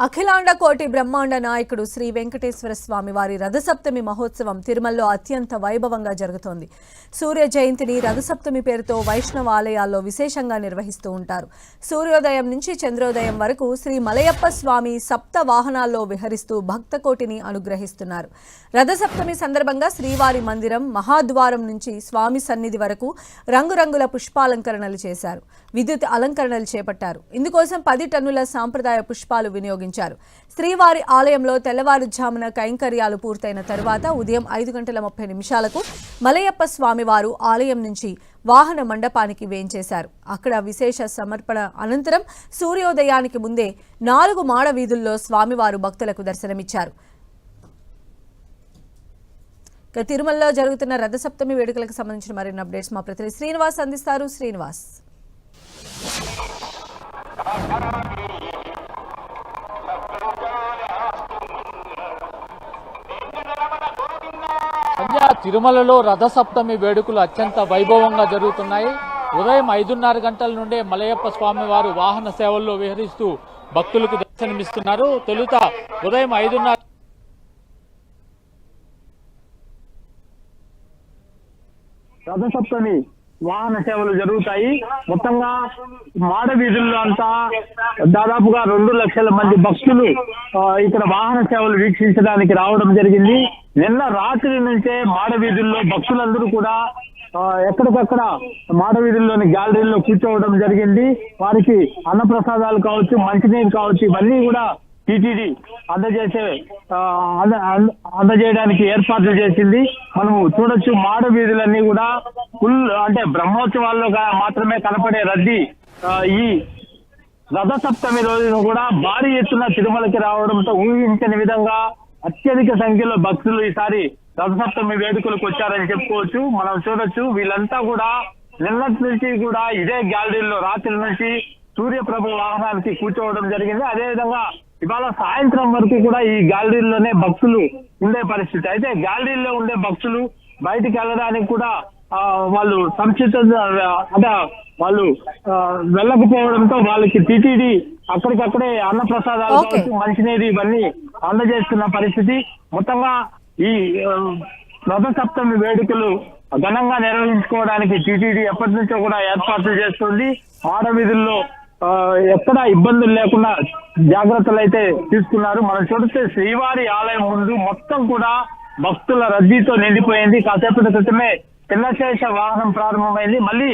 అఖిలాండ కోటి బ్రహ్మాండ నాయకుడు శ్రీ వెంకటేశ్వర స్వామి వారి రథసప్తమి మహోత్సవం తిరుమలలో అత్యంత వైభవంగా జరుగుతోంది. సూర్య జయంతిని రథసప్తమి పేరుతో వైష్ణవ ఆలయాల్లో విశేషంగా నిర్వహిస్తూ ఉంటారు. సూర్యోదయం నుంచి చంద్రోదయం వరకు శ్రీ మలయప్ప స్వామి సప్త వాహనాల్లో విహరిస్తూ భక్తకోటిని అనుగ్రహిస్తున్నారు. రథసప్తమి సందర్భంగా శ్రీవారి మందిరం మహాద్వారం నుంచి స్వామి సన్నిధి వరకు రంగురంగుల పుష్పాలంకరణలు చేశారు. విద్యుత్ అలంకరణలు చేపట్టారు. ఇందుకోసం 10 టన్నుల సాంప్రదాయ పుష్పాలు వినియోగించారు. శ్రీవారి ఆలయంలో తెల్లవారుజామున కైంకర్యాలు పూర్తయిన తరువాత ఉదయం 5:30 మలయప్ప స్వామివారు ఆలయం నుంచి వాహన మండపానికి వేంచేశారు. అక్కడ విశేష సమర్పణ అనంతరం సూర్యోదయానికి ముందే 4 మాడ వీధుల్లో స్వామివారు భక్తులకు దర్శనమిచ్చారు. తిరుమలలో జరుగుతున్న రథసప్తమి వేడుకలకు సంబంధించిన మరిన్ని అప్డేట్స్ మా ప్రతినిధి శ్రీనివాస్ అందిస్తారు. శ్రీనివాస్, తిరుమలలో రథసప్తమి వేడుకలు అత్యంత వైభవంగా జరుగుతున్నాయి. ఉదయం 5:30 గంటల నుండే మలయప్ప స్వామి వారు వాహన సేవల్లో విహరిస్తూ భక్తులకు దర్శనమిస్తున్నారు. తొలుత ఉదయం 5:30 రథసప్తమి వాహన సేవలు జరుగుతాయి. మొత్తంగా మాడ వీధుల్లో అంతా దాదాపుగా 2 లక్షల మంది భక్తులు ఇక్కడ వాహన సేవలు వీక్షించడానికి రావడం జరిగింది. నిన్న రాత్రి నుంచే మాడ వీధుల్లో భక్తులందరూ కూడా ఎక్కడికక్కడ మాడ వీధుల్లోని గ్యాలరీల్లో కూర్చోవడం జరిగింది. వారికి అన్నప్రసాదాలు కావచ్చు, మంచినీరు కావచ్చు, ఇవన్నీ కూడా టీటీడీ అందజేయడానికి ఏర్పాట్లు చేసింది. మనము చూడొచ్చు, మాడ వీధులన్నీ కూడా ఫుల్, అంటే బ్రహ్మోత్సవాల్లో మాత్రమే కనపడే రద్దీ ఈ రథసప్తమి రోజున కూడా భారీ ఎత్తున తిరుమలకి రావడంతో ఊహించని విధంగా అత్యధిక సంఖ్యలో భక్తులు ఈసారి రథసప్తమి వేడుకలకు వచ్చారని చెప్పుకోవచ్చు. మనం చూడొచ్చు, వీళ్ళంతా కూడా నిన్నటి నుంచి కూడా ఇదే గ్యాలరీలో రాత్రి నుంచి సూర్యప్రభ వాహనానికి కూర్చోవడం జరిగింది. అదేవిధంగా ఇవాళ సాయంత్రం వరకు కూడా ఈ గ్యాలరీలోనే భక్తులు ఉండే పరిస్థితి. అయితే గ్యాలరీలో ఉండే భక్తులు బయటికి వెళ్ళడానికి కూడా వాళ్ళు అంటే వాళ్ళు వెళ్ళకపోవడంతో వాళ్ళకి టీటీడీ అక్కడికక్కడే అన్నప్రసాదాలు కావచ్చు, మంచినీరు ఇవన్నీ అందజేస్తున్న పరిస్థితి. మొత్తంగా ఈ రథసప్తమి వేడుకలు ఘనంగా నిర్వహించుకోవడానికి టీటీడీ ఎప్పటి నుంచో కూడా ఏర్పాట్లు చేస్తుంది. ఆడ వీధుల్లో ఎక్కడా ఇబ్బందులు లేకుండా జాగ్రత్తలు అయితే తీసుకున్నారు. మనం చూస్తే శ్రీవారి ఆలయం ముందు మొత్తం కూడా భక్తుల రద్దీతో నిండిపోయింది. కాసేపటి క్రితమే చిన్నశేష వాహనం ప్రారంభమైంది. మళ్ళీ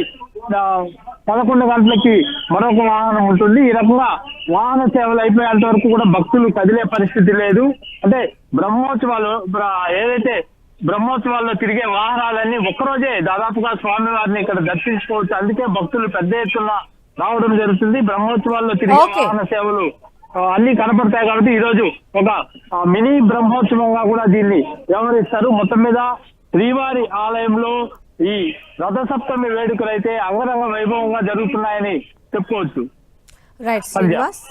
11 గంటలకి మరొక వాహనం ఉంటుంది. ఈ రకంగా వాహన సేవలు అయిపోయేంత వరకు కూడా భక్తులు కదిలే పరిస్థితి లేదు. అంటే ఏదైతే బ్రహ్మోత్సవాల్లో తిరిగే వాహనాలన్నీ ఒక్కరోజే దాదాపుగా స్వామివారిని ఇక్కడ దర్శించుకోవచ్చు. అందుకే భక్తులు పెద్ద ఎత్తున రావడం జరుగుతుంది. బ్రహ్మోత్సవాల్లో తిరిగే వాహన సేవలు అన్ని కనపడతాయి కాబట్టి ఈ రోజు ఒక మినీ బ్రహ్మోత్సవంగా కూడా దీన్ని వ్యవహరిస్తారు. మొత్తం మీద శ్రీవారి ఆలయంలో ఈ రథసప్తమి వేడుకలు అయితే అంగరంగ వైభవంగా జరుగుతున్నాయని చెప్పుకోవచ్చు. రైట్ శ్రీనివాస్.